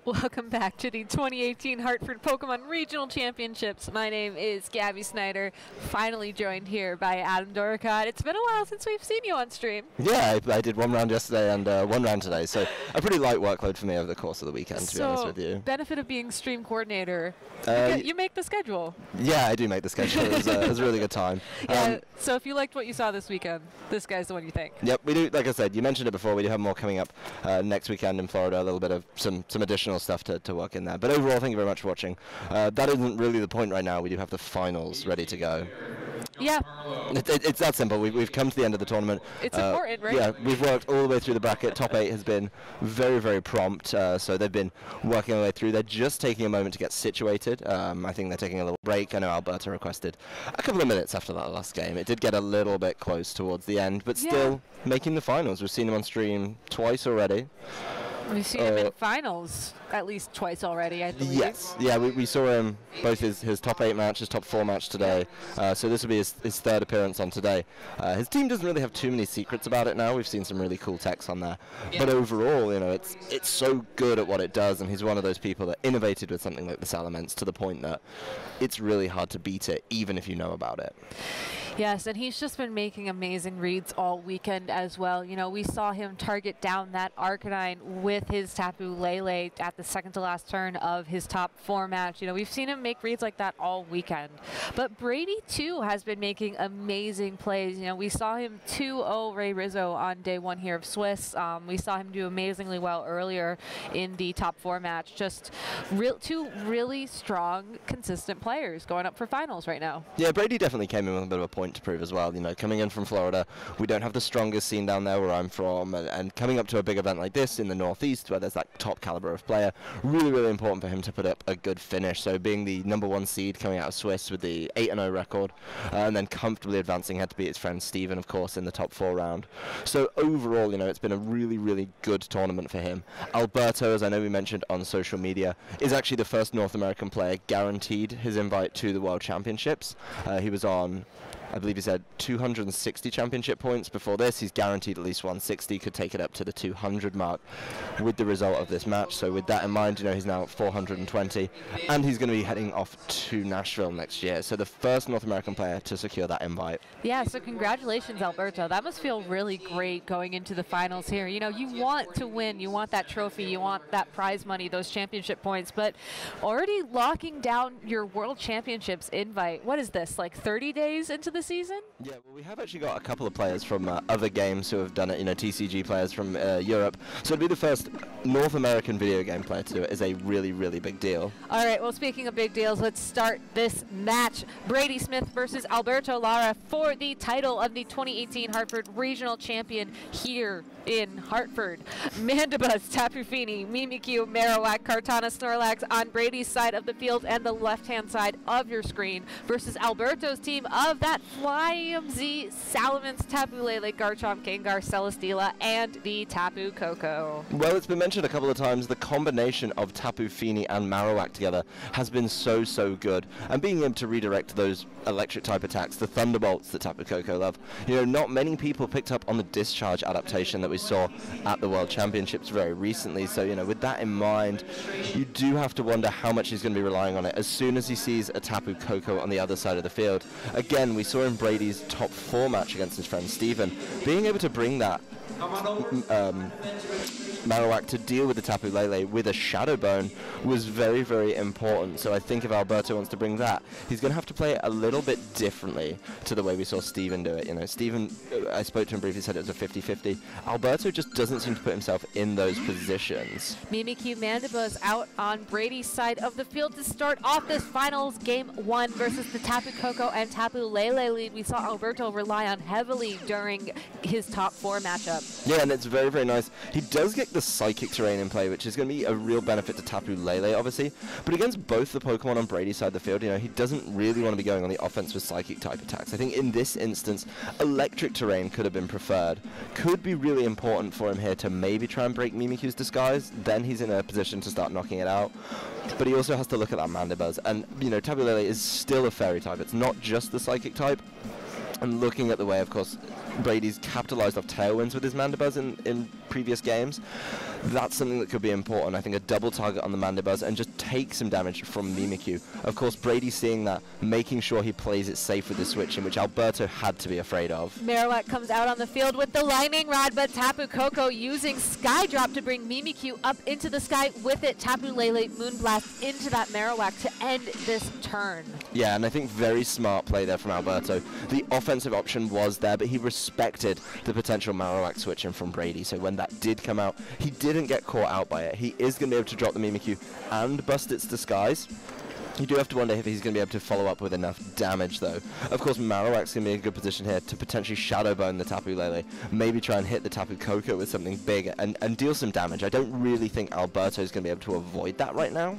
Welcome back to the 2018 Hartford Pokemon Regional Championships. My name is Gabby Snyder, finally joined here by Adam Doricott. It's been a while since we've seen you on stream. Yeah, I did one round yesterday and one round today, so a pretty light workload for me over the course of the weekend, to be honest with you. Benefit of being stream coordinator, you make the schedule. Yeah, I do make the schedule. It was a really good time. Yeah, so if you liked what you saw this weekend, this guy's the one you think. Yep, we do, like I said, you mentioned it before, we do have more coming up next weekend in Florida, a little bit of some additional stuff to work in there. But overall, thank you very much for watching. That isn't really the point right now. We do have the finals ready to go. Yeah. It's that simple. We've come to the end of the tournament. It's important, right? Yeah, we've worked all the way through the bracket. Top 8 has been very, very prompt. So they've been working their way through. They're just taking a moment to get situated. I think they're taking a little break. I know Alberto requested a couple of minutes after that last game. It did get a little bit close towards the end, but still making the finals. We've seen him on stream twice already. We've seen him in finals at least twice already, I believe. Yes, yeah, we saw him both his top 8 match, his top 4 match today. So this will be his third appearance on today. His team doesn't really have too many secrets about it now. We've seen some really cool techs on there. But overall, you know, it's so good at what it does, and he's one of those people that innovated with something like the Salamence to the point that it's really hard to beat it, even if you know about it. Yes, and he's just been making amazing reads all weekend as well. You know, we saw him target down that Arcanine with his Tapu Lele at the second to last turn of his top 4 match. You know, we've seen him make reads like that all weekend. But Brady, too, has been making amazing plays. You know, we saw him 2-0 Ray Rizzo on day 1 here of Swiss. We saw him do amazingly well earlier in the top 4 match. Just two really strong, consistent players going up for finals right now. Yeah, Brady definitely came in with a bit of a point to prove as well. You know, coming in from Florida, we don't have the strongest scene down there where I'm from, and coming up to a big event like this in the Northeast where there's that top caliber of player, really, really important for him to put up a good finish. So being the #1 seed coming out of Swiss with the 8-0 record, and then comfortably advancing, had to beat his friend Steven, of course, in the top 4 round. So overall, you know, it's been a really, really good tournament for him. Alberto, as I know we mentioned on social media, is actually the first North American player guaranteed his invite to the World Championships. He was on, I believe he said 260 championship points before this. He's guaranteed at least 160, could take it up to the 200 mark with the result of this match. So with that in mind, you know, he's now at 420, and he's going to be heading off to Nashville next year. So the first North American player to secure that invite. Yeah, so congratulations, Alberto. That must feel really great going into the finals here. You know, you want to win. You want that trophy. You want that prize money, those championship points. But already locking down your World Championships invite, what is this, like 30 days into the season? Yeah, well, we have actually got a couple of players from other games who have done it, you know, TCG players from Europe. So to be the first North American video game player to do it is a really, really big deal. All right, well, speaking of big deals, let's start this match. Brady Smith versus Alberto Lara for the title of the 2018 Hartford Regional Champion here in Hartford. Mandibuzz, Tapu Fini, Mimikyu, Marowak, Kartana, Snorlax on Brady's side of the field and the left-hand side of your screen versus Alberto's team of that Flyamz, Salamence, Tapu Lele, Garchomp, Gengar, Celesteela, and the Tapu Koko. Well, it's been mentioned a couple of times, the combination of Tapu Fini and Marowak together has been so, so good. And being able to redirect those electric type attacks, the Thunderbolts that Tapu Koko love, you know, not many people picked up on the discharge adaptation that we saw at the World Championships very recently. So, you know, with that in mind, you do have to wonder how much he's going to be relying on it as soon as he sees a Tapu Koko on the other side of the field. Again, we saw in Brady's top 4 match against his friend Steven, being able to bring that Marowak to deal with the Tapu Lele with a Shadow Bone was very, very important. So I think if Alberto wants to bring that, he's going to have to play it a little bit differently to the way we saw Steven do it. You know, Steven, I spoke to him briefly, said it was a 50-50. Alberto just doesn't seem to put himself in those positions. Mimikyu Mandibuzz out on Brady's side of the field to start off this finals game 1 versus the Tapu Koko and Tapu Lele lead we saw Alberto rely on heavily during his top 4 matchup. Yeah, and it's very, very nice. He does get the Psychic terrain in play, which is going to be a real benefit to Tapu Lele, obviously. But against both the Pokemon on Brady's side of the field, you know, he doesn't really want to be going on the offense with Psychic type attacks. I think in this instance, Electric terrain could have been preferred. Could be really important for him here to maybe try and break Mimikyu's disguise. Then he's in a position to start knocking it out. But he also has to look at that Mandibuzz. And, you know, Tapu Lele is still a Fairy type. It's not just the Psychic type. And looking at the way, of course, Brady's capitalized off Tailwinds with his Mandibuzz in previous games. That's something that could be important. I think a double target on the Mandibuzz and just take some damage from Mimikyu. Of course, Brady seeing that, making sure he plays it safe with the switch, in which Alberto had to be afraid of. Marowak comes out on the field with the Lightning Rod, but Tapu Koko using Sky Drop to bring Mimikyu up into the sky with it. Tapu Lele Moonblast into that Marowak to end this turn. Yeah, and I think very smart play there from Alberto. The offensive option was there, but he respected the potential Marowak switching from Brady. So when that did come out, he didn't get caught out by it. He is going to be able to drop the Mimikyu and bust its disguise. You do have to wonder if he's going to be able to follow up with enough damage, though. Of course, Marowak's going to be in a good position here to potentially Shadow Bone the Tapu Lele, maybe try and hit the Tapu Koko with something big and deal some damage. I don't really think Alberto is going to be able to avoid that right now,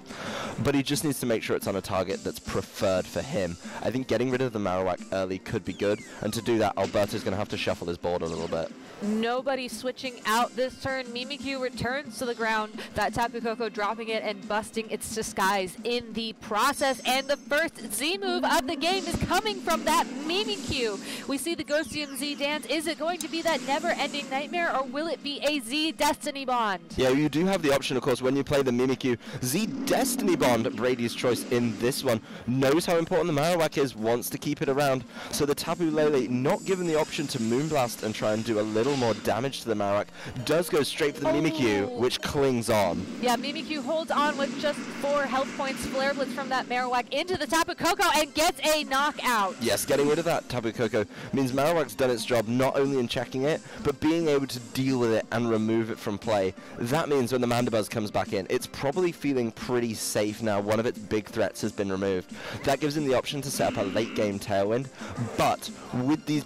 but he just needs to make sure it's on a target that's preferred for him. I think getting rid of the Marowak early could be good, and to do that, Alberto's going to have to shuffle his board a little bit. Nobody switching out this turn. Mimikyu returns to the ground. That Tapu Koko dropping it and busting its disguise in the process. And the first Z move of the game is coming from that Mimikyu. We see the Ghostium Z dance. Is it going to be that never-ending nightmare, or will it be a Z Destiny Bond? Yeah, you do have the option, of course, when you play the Mimikyu. Z Destiny Bond, Brady's choice in this one, knows how important the Marowak is, wants to keep it around. So the Tapu Lele, not given the option to Moonblast and try and do a little more damage to the Marowak, does go straight for the Mimikyu, which clings on. Yeah, Mimikyu holds on with just 4 health points. Flare Blitz from that Marowak into the Tapu Koko and gets a knockout. Yes, getting rid of that Tapu Koko means Marowak's done its job not only in checking it, but being able to deal with it and remove it from play. That means when the Mandibuzz comes back in, it's probably feeling pretty safe now. One of its big threats has been removed. That gives him the option to set up a late game Tailwind, but with these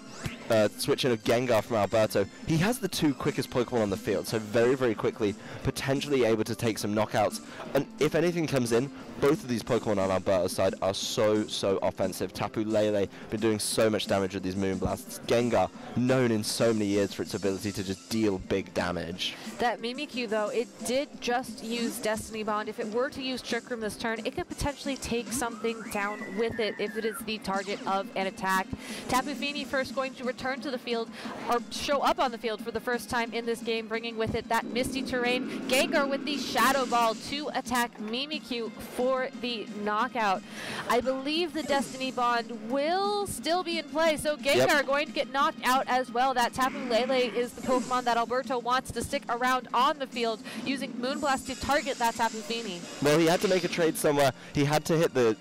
switching of Gengar from Alberto, he has the 2 quickest Pokemon on the field, so very, very quickly, potentially able to take some knockouts. And if anything comes in, both of these Pokemon on Alberto's side are so offensive. Tapu Lele been doing so much damage with these Moonblasts. Gengar, known in so many years for its ability to just deal big damage. That Mimikyu, though, it did just use Destiny Bond. If it were to use Trick Room this turn, it could potentially take something down with it if it is the target of an attack. Tapu Fini first going to return to the field, or show up on the field for the first time in this game, bringing with it that Misty Terrain. Gengar with the Shadow Ball to attack Mimikyu for the knockout. I believe the Destiny Bond will still be in play, so Gengar going to get knocked out as well. That Tapu Lele is the Pokemon that Alberto wants to stick around on the field, using Moonblast to target that Tapu Fini. Well, he had to make a trade somewhere. He had to hit the...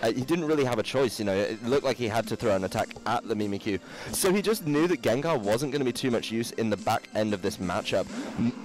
he didn't really have a choice, you know. It looked like he had to throw an attack at the Mimikyu. So he just knew that Gengar wasn't going to be too much use in the back end of this matchup.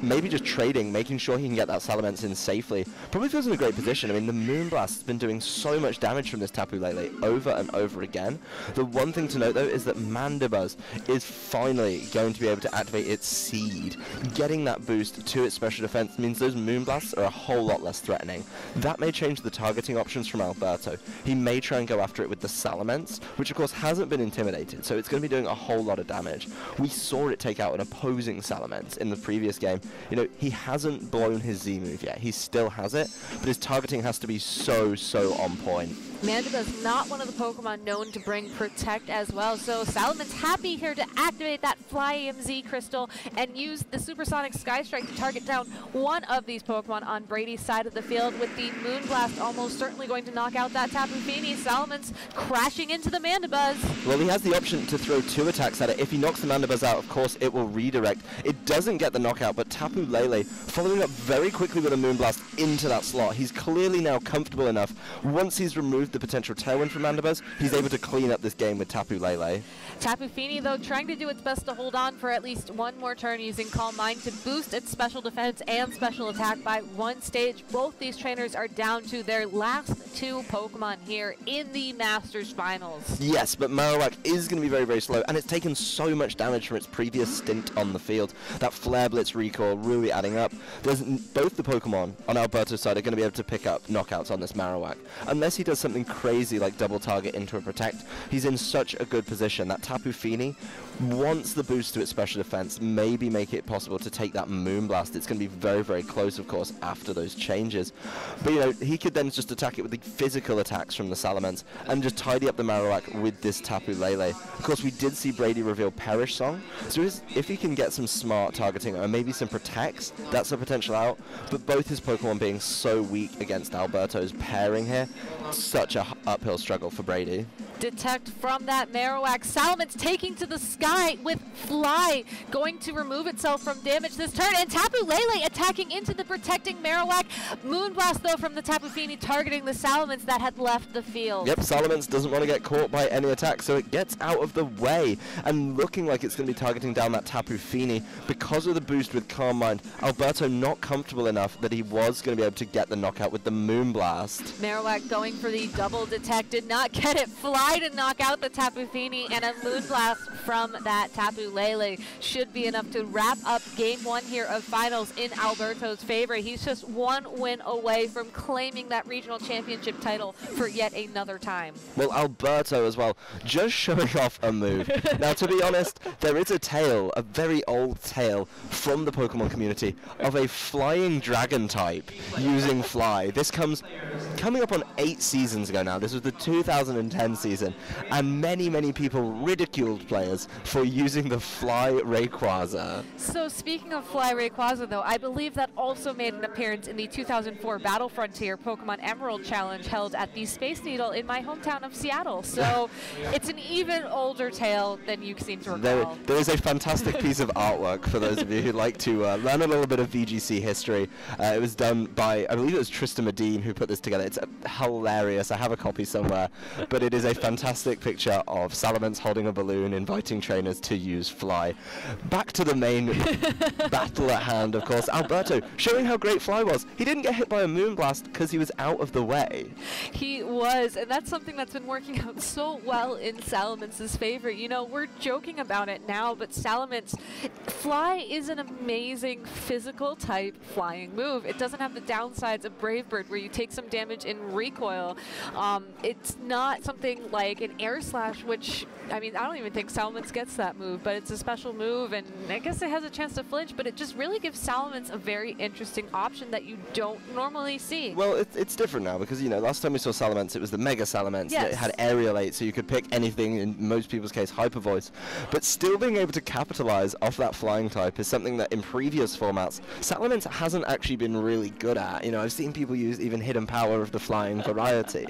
Maybe just trading, making sure he can get that Salamence in safely. Probably feels in a great position. I mean, the Moonblast's been doing so much damage from this Tapu Lele over and over again. The one thing to note, though, is that Mandibuzz is finally going to be able to activate its Seed. Getting that boost to its special defense means those Moonblasts are a whole lot less threatening. That may change the targeting options from Alberto. He may try and go after it with the Salamence, which of course hasn't been intimidated, so it's going to be doing a whole lot of damage. We saw it take out an opposing Salamence in the previous game. You know, he hasn't blown his Z move yet. He still has it, but his targeting has to be so on point. Mandibuzz not one of the Pokemon known to bring Protect as well, so Salamence happy here to activate that Fly EMZ Crystal and use the Supersonic Sky Strike to target down one of these Pokemon on Brady's side of the field, with the Moonblast almost certainly going to knock out that Tapu Fini. Salamence crashing into the Mandibuzz. Well, he has the option to throw 2 attacks at it. If he knocks the Mandibuzz out, of course, it will redirect. It doesn't get the knockout, but Tapu Lele following up very quickly with a Moonblast into that slot. He's clearly now comfortable enough. Once he's removed the potential Tailwind from Mandibuzz, he's able to clean up this game with Tapu Lele. Tapu Fini, though, trying to do its best to hold on for at least one more turn, using Calm Mind to boost its special defense and special attack by 1 stage. Both these trainers are down to their last 2 Pokemon here in the Masters Finals. Yes, but Marowak is going to be very slow, and it's taken so much damage from its previous stint on the field. That Flare Blitz recoil really adding up. Both the Pokemon on Alberto's side are going to be able to pick up knockouts on this Marowak. Unless he does something crazy like double target into a Protect, he's in such a good position. That Tapu Fini, once the boost to its special defense, maybe make it possible to take that Moonblast. It's going to be very close, of course, after those changes. But, you know, he could then just attack it with the physical attacks from the Salamence and just tidy up the Marowak with this Tapu Lele. Of course, we did see Brady reveal Perish Song, so if he can get some smart targeting or maybe some protects, that's a potential out. But both his Pokemon being so weak against Alberto's pairing here, such a uphill struggle for Brady. Detect from that Marowak. Salamence taking to the sky with Fly, going to remove itself from damage this turn, and Tapu Lele attacking into the protecting Marowak. Moonblast, though, from the Tapu Fini targeting the Salamence that had left the field. Yep, Salamence doesn't want to get caught by any attack, so it gets out of the way, and looking like it's going to be targeting down that Tapu Fini because of the boost with Calm Mind. Alberto not comfortable enough that he was going to be able to get the knockout with the Moonblast. Marowak going for the double detect, did not get it. Fly to knock out the Tapu Fini, and a Moonblast from that Tapu Lele should be enough to wrap up game one here of finals in Alberto's favor. He's just one win away from claiming that regional championship title for yet another time. Well, Alberto as well, just showing off a move. Now, to be honest, there is a tale, a very old tale from the Pokemon community of a flying dragon type using Fly. This coming up on 8 seasons ago now. This was the 2010 season. And many people ridiculed players for using the Fly Rayquaza. So speaking of Fly Rayquaza, though, I believe that also made an appearance in the 2004 Battle Frontier Pokemon Emerald Challenge held at the Space Needle in my hometown of Seattle. So it's an even older tale than you seem to recall. There is a fantastic piece of artwork for those of you who'd like to learn a little bit of VGC history. It was done by, I believe it was Tristan Medine who put this together. It's hilarious. I have a copy somewhere, but it is a fantastic picture of Salamence holding a balloon, inviting trainers to use Fly. Back to the main battle at hand, of course. Alberto showing how great Fly was. He didn't get hit by a Moonblast because he was out of the way. He was, and that's something that's been working out so well in Salamance's favor. You know, we're joking about it now, but Salamence, Fly is an amazing physical type flying move. It doesn't have the downsides of Brave Bird where you take some damage in recoil. It's not something like an Air Slash, which, I mean, I don't even think Salamence gets that move, but it's a special move, and I guess it has a chance to flinch, but it just really gives Salamence a very interesting option that you don't normally see. Well, it's different now because, you know, last time we saw Salamence, it was the Mega Salamence that had Aerial 8, so you could pick anything, in most people's case, Hyper Voice. But still being able to capitalize off that flying type is something that in previous formats, Salamence hasn't actually been really good at. You know, I've seen people use even Hidden Power of the flying variety.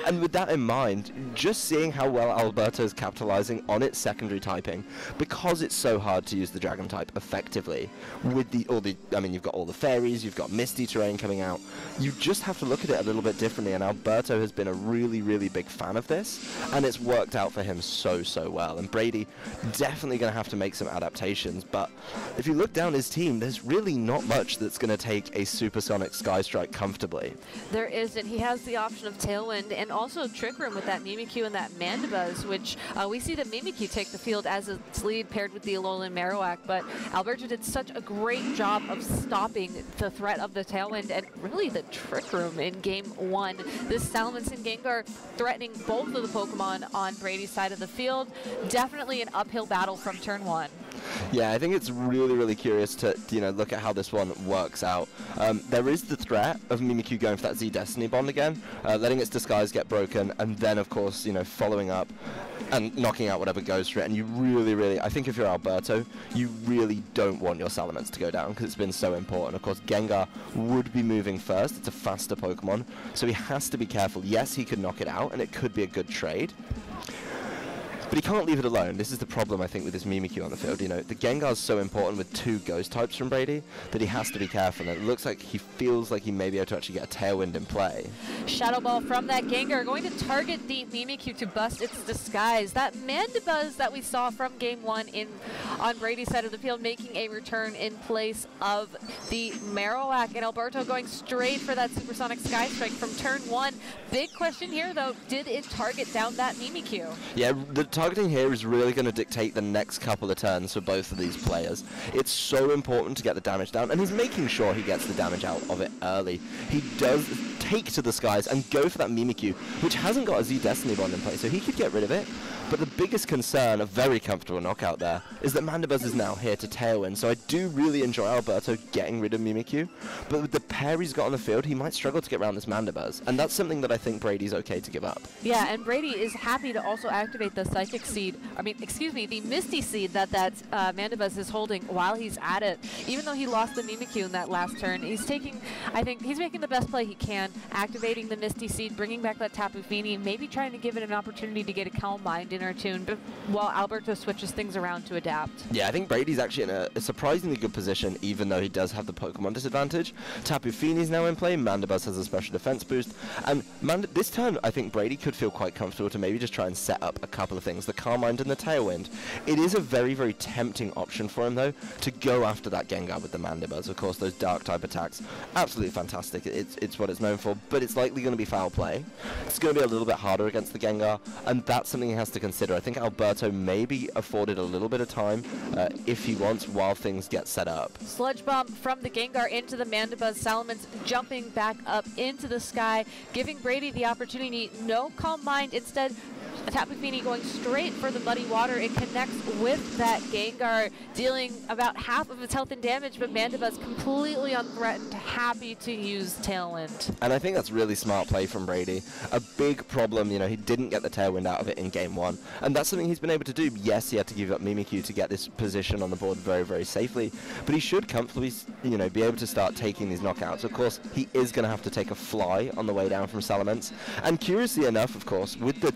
And with that in mind, just seeing how well Alberto's capitalizing on its secondary typing, because it's so hard to use the Dragon type effectively, with I mean, you've got all the fairies, you've got Misty Terrain coming out, you just have to look at it a little bit differently, and Alberto has been a really big fan of this, and it's worked out for him so well. And Brady definitely going to have to make some adaptations, but if you look down his team, there's really not much that's going to take a Supersonic Sky Strike comfortably. There isn't. He has the option of Tailwind and also Trick Room with that Mimikyu and that Mandibuzz, which we see the Mimikyu take the field as its lead paired with the Alolan Marowak, but Alberto did such a great job of stopping the threat of the Tailwind and really the Trick Room in game one. This Salamence and Gengar threatening both of the Pokemon on Brady's side of the field. Definitely an uphill battle from turn one. Yeah, I think it's really curious to, you know, look at how this one works out. There is the threat of Mimikyu going for that Z Destiny Bond again, letting its disguise get broken, and then, of course, you know, following up and knocking out whatever goes for it. And you really, I think if you're Alberto, you really don't want your Salamence to go down because it's been so important. Of course, Gengar would be moving first. It's a faster Pokemon, so he has to be careful. Yes, he could knock it out, and it could be a good trade. But he can't leave it alone. This is the problem, I think, with this Mimikyu on the field. You know, the Gengar's so important with 2 Ghost types from Brady that he has to be careful. And it looks like he feels like he may be able to actually get a Tailwind in play. Shadow Ball from that Gengar, going to target the Mimikyu to bust its disguise. That Mandibuzz that we saw from game one on Brady's side of the field making a return in place of the Marowak. And Alberto going straight for that Supersonic Sky Strike from turn one. Big question here, though, did it target down that Mimikyu? Yeah, the targeting here is really going to dictate the next couple of turns for both of these players. It's so important to get the damage down, and he's making sure he gets the damage out of it early. He does take to the skies and go for that Mimikyu, which hasn't got a Z Destiny Bond in play, so he could get rid of it. But the biggest concern, a very comfortable knockout there, is that Mandibuzz is now here to Tailwind, so I do really enjoy Alberto getting rid of Mimikyu, but with the pair he's got on the field, he might struggle to get around this Mandibuzz, and that's something that I think Brady's okay to give up. Yeah, and Brady is happy to also activate the Psychic Seed, the Misty Seed that Mandibuzz is holding while he's at it. Even though he lost the Mimikyu in that last turn, he's making the best play he can, activating the Misty Seed, bringing back that Tapu Fini, maybe trying to give it an opportunity to get a Calm Mind in our tune, but while Alberto switches things around to adapt. Yeah, I think Brady's actually in a surprisingly good position, even though he does have the Pokemon disadvantage. Tapu Fini's now in play, Mandibuzz has a special defense boost, and this turn I think Brady could feel quite comfortable to maybe just try and set up a couple of things, the Calm Mind and the Tailwind. It is a very, very tempting option for him though, to go after that Gengar with the Mandibuzz. Of course, those dark type attacks, absolutely fantastic, it's what it's known for, but it's likely going to be foul play. It's going to be a little bit harder against the Gengar, and that's something he has to consider. I think Alberto may be afforded a little bit of time if he wants while things get set up. Sludge Bomb from the Gengar into the Mandibuzz. Salamence jumping back up into the sky, giving Brady the opportunity. No Calm Mind, instead Tapu Fini going straight for the Muddy Water. It connects with that Gengar, dealing about half of its health and damage, but Mandibuzz completely unthreatened, happy to use Tailwind. And I think that's really smart play from Brady. A big problem, he didn't get the Tailwind out of it in game 1, and that's something he's been able to do. Yes, he had to give up Mimikyu to get this position on the board very, very safely, but he should comfortably, be able to start taking these knockouts. Of course, he is going to have to take a fly on the way down from Salamence, and curiously enough, of course, with the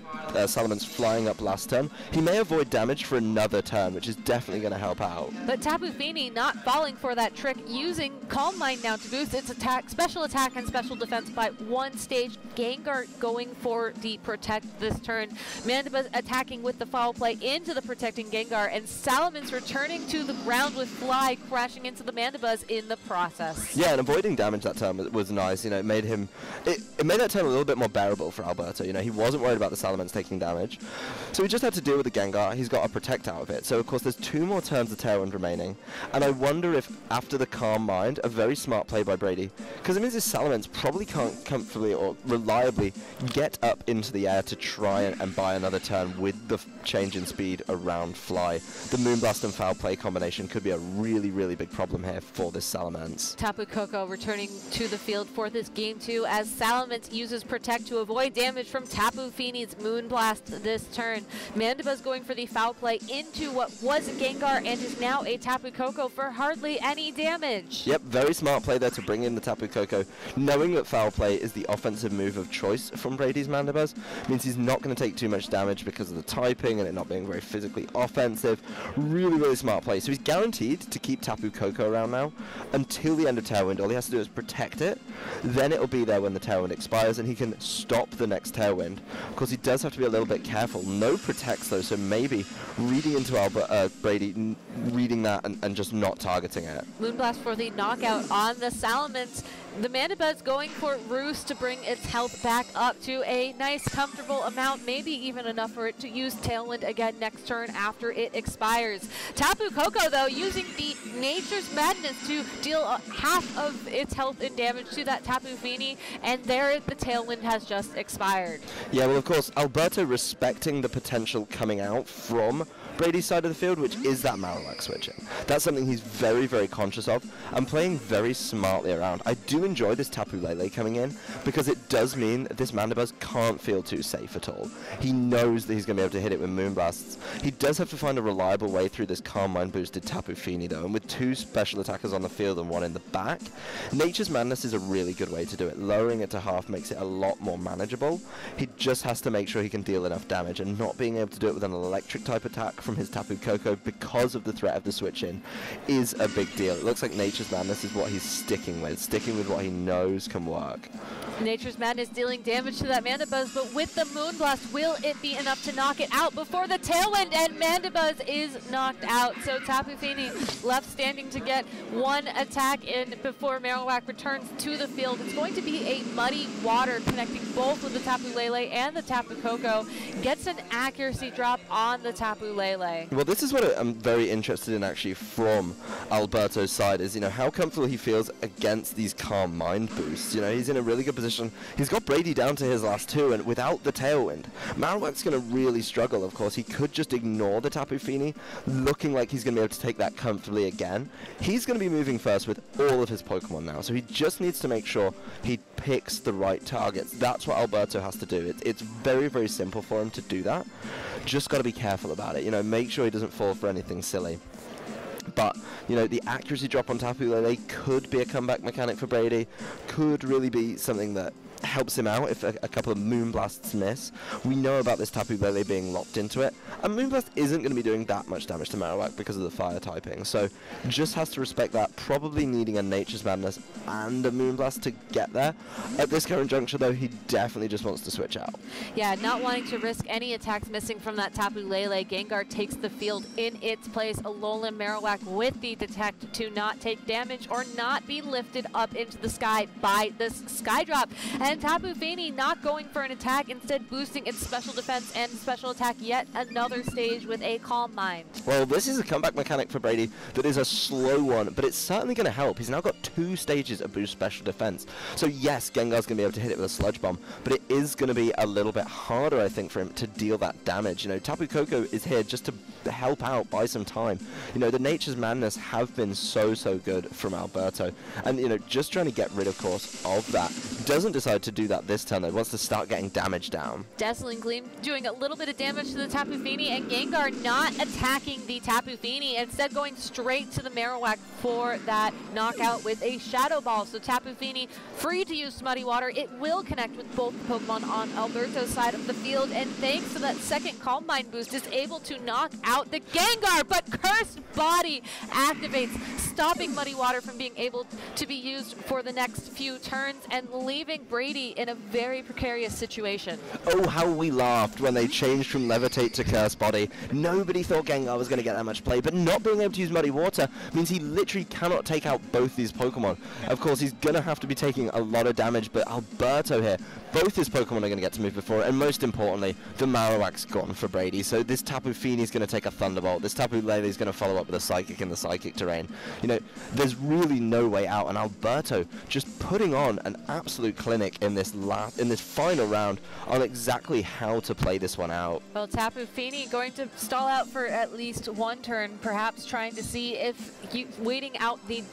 Salamence flying up last turn, he may avoid damage for another turn, which is definitely going to help out. But Tapu Fini not falling for that trick, using Calm Mind now to boost its special attack and special defense by 1 stage. Gengar going for the Protect this turn. Mandibuzz attacking with the foul play into the protecting Gengar, and Salamence returning to the ground with Fly, crashing into the Mandibuzz in the process. Yeah, and avoiding damage that turn was nice. It made that turn a little bit more bearable for Alberto. He wasn't worried about the Salamence taking damage, so he just had to deal with the Gengar. He's got a Protect out of it. So of course there's 2 more turns of Tailwind remaining, and I wonder if after the Calm Mind, a very smart play by Brady, because it means his Salamence probably can't comfortably or reliably get up into the air to try and buy another turn with the change in speed around Fly. The Moonblast and Foul Play combination could be a really, really big problem here for this Salamence. Tapu Koko returning to the field for this game 2 as Salamence uses Protect to avoid damage from Tapu Fini's Moonblast this turn. Mandibuzz going for the Foul Play into what was a Gengar and is now a Tapu Koko for hardly any damage. Yep, very smart play there to bring in the Tapu Koko. Knowing that Foul Play is the offensive move of choice from Brady's Mandibuzz means he's not going to take too much damage because of the typing and it not being very physically offensive. Really, really smart play. So he's guaranteed to keep Tapu Koko around now until the end of Tailwind. All he has to do is protect it. Then it'll be there when the Tailwind expires and he can stop the next Tailwind. Of course, he does have to be a little bit careful. No Protects though, so maybe reading into Brady, reading that and just not targeting it. Moonblast for the knockout on the Salamence. The Mandibuzz going for Roost to bring its health back up to a nice, comfortable amount, maybe even enough for it to use Tailwind again next turn after it expires. Tapu Koko, though, using the Nature's Madness to deal half of its health and damage to that Tapu Fini, and there the Tailwind has just expired. Yeah, well, of course, Alberto respecting the potential coming out from Brady's side of the field, which is that Marowak switching. That's something he's very, very conscious of and playing very smartly around. I do enjoy this Tapu Lele coming in because it does mean that this Mandibuzz can't feel too safe at all. He knows that he's going to be able to hit it with Moonblasts. He does have to find a reliable way through this Calm Mind boosted Tapu Fini though, and with 2 special attackers on the field and 1 in the back, Nature's Madness is a really good way to do it. Lowering it to half makes it a lot more manageable. He just has to make sure he can deal enough damage, and not being able to do it with an electric type attack from his Tapu Koko because of the threat of the switch in is a big deal. It looks like Nature's Madness is what he's sticking with what he knows can work. Nature's Madness dealing damage to that Mandibuzz, but with the Moonblast, will it be enough to knock it out before the Tailwind? And Mandibuzz is knocked out. So Tapu Fini left standing to get 1 attack in before Marowak returns to the field. It's going to be a Muddy Water connecting both with the Tapu Lele and the Tapu Koko. Gets an accuracy drop on the Tapu Lele. Well, this is what I'm very interested in actually from Alberto's side is, how comfortable he feels against these Calm Mind boosts. He's in a really good position position. He's got Brady down to his last 2, and without the Tailwind, Marowak's going to really struggle, of course. He could just ignore the Tapu Fini, looking like he's going to be able to take that comfortably again. He's going to be moving first with all of his Pokemon now, so he just needs to make sure he picks the right targets. That's what Alberto has to do. It's very, very simple for him to do that. Just got to be careful about it. You know, make sure he doesn't fall for anything silly. But, you know, the accuracy drop on Tapu Lele could be a comeback mechanic for Brady, could really be something that helps him out if a couple of Moonblasts miss. We know about this Tapu Lele being locked into it, and Moonblast isn't going to be doing that much damage to Marowak because of the fire typing, so just has to respect that, probably needing a Nature's Madness and a Moonblast to get there. At this current juncture, though, he definitely just wants to switch out. Yeah, not wanting to risk any attacks missing from that Tapu Lele. Gengar takes the field in its place. Alolan Marowak with the Detect to not take damage or not be lifted up into the sky by this Sky Drop. And Tapu Fini not going for an attack, instead boosting its special defense and special attack yet another stage with a Calm Mind. Well, this is a comeback mechanic for Brady that is a slow one, but it's certainly going to help. He's now got 2 stages of boost special defense. So yes, Gengar's going to be able to hit it with a Sludge Bomb, but it is going to be a little bit harder, I think, for him to deal that damage. You know, Tapu Koko is here just to help out, buy some time. You know, the Nature's Madness have been so good from Alberto, and, you know, just trying to get rid, of course, of that. Doesn't decide to do that this turn, though. Wants to start getting damage down. Dazzling Gleam doing a little bit of damage to the Tapu Fini, and Gengar not attacking the Tapu Fini, instead going straight to the Marowak for that knockout with a Shadow Ball. So Tapu Fini free to use Muddy Water. It will connect with both Pokemon on Alberto's side of the field, and thanks to that second Calm Mind boost, is able to knock out the Gengar, but Cursed Body activates, stopping Muddy Water from being able to be used for the next few turns and leaving Brady in a very precarious situation. Oh, how we laughed when they changed from Levitate to Curse Body. Nobody thought Gengar was going to get that much play, but not being able to use Muddy Water means he literally cannot take out both these Pokemon. Of course, he's going to have to be taking a lot of damage, but Alberto here, both his Pokemon are going to get to move before it, and most importantly, the Marowak's gone for Brady. So this Tapu Fini is going to take a Thunderbolt. This Tapu Lele is going to follow up with a Psychic in the Psychic terrain. You know, there's really no way out, and Alberto just putting on an absolute clinic in this final round on exactly how to play this one out. Well, Tapu Fini going to stall out for at least one turn, perhaps trying to see if waiting out the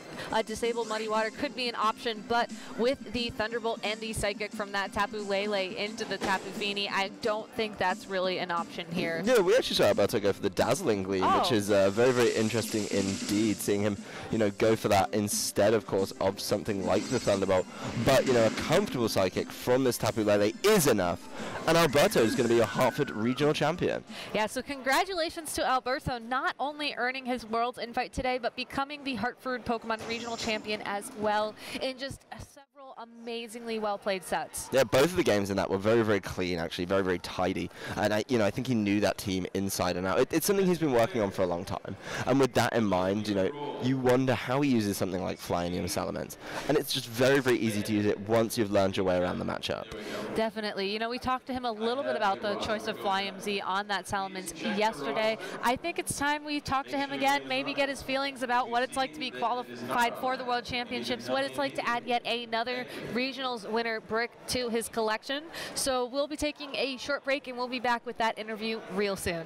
disabled Muddy Water could be an option, but with the Thunderbolt and the Psychic from that Tapu Lele into the Tapu Fini, I don't think that's really an option here. Yeah, we actually saw Alberto go for the Dazzling Gleam, which is very, very interesting indeed, seeing him, you know, go for that instead, of course, of something like the Thunderbolt. But, you know, a comfortable Psychic from this Tapu Lele is enough, and Alberto is going to be a Hartford Regional Champion. Yeah, so congratulations to Alberto, not only earning his Worlds invite today, but becoming the Hartford Pokemon Regional Champion as well in just several amazingly well-played sets. Yeah, both of the games in that were very, very clean, actually, very, very tidy. And I think he knew that team inside and out. It's something he's been working on for a long time. And with that in mind, you know, you wonder how he uses something like Flyinium Salamence. And it's just very, very easy to use it once you've learned your way around the matchup. Definitely. You know, we talked to him a little bit about the choice of Flyinium Z on that Salamence yesterday. I think it's time we talk to him again, maybe get his feelings about what it's like to be qualified for the World Championships, what it's like to add yet another regionals winner brick to his collection. So we'll be taking a short break, and we'll be back with that interview real soon.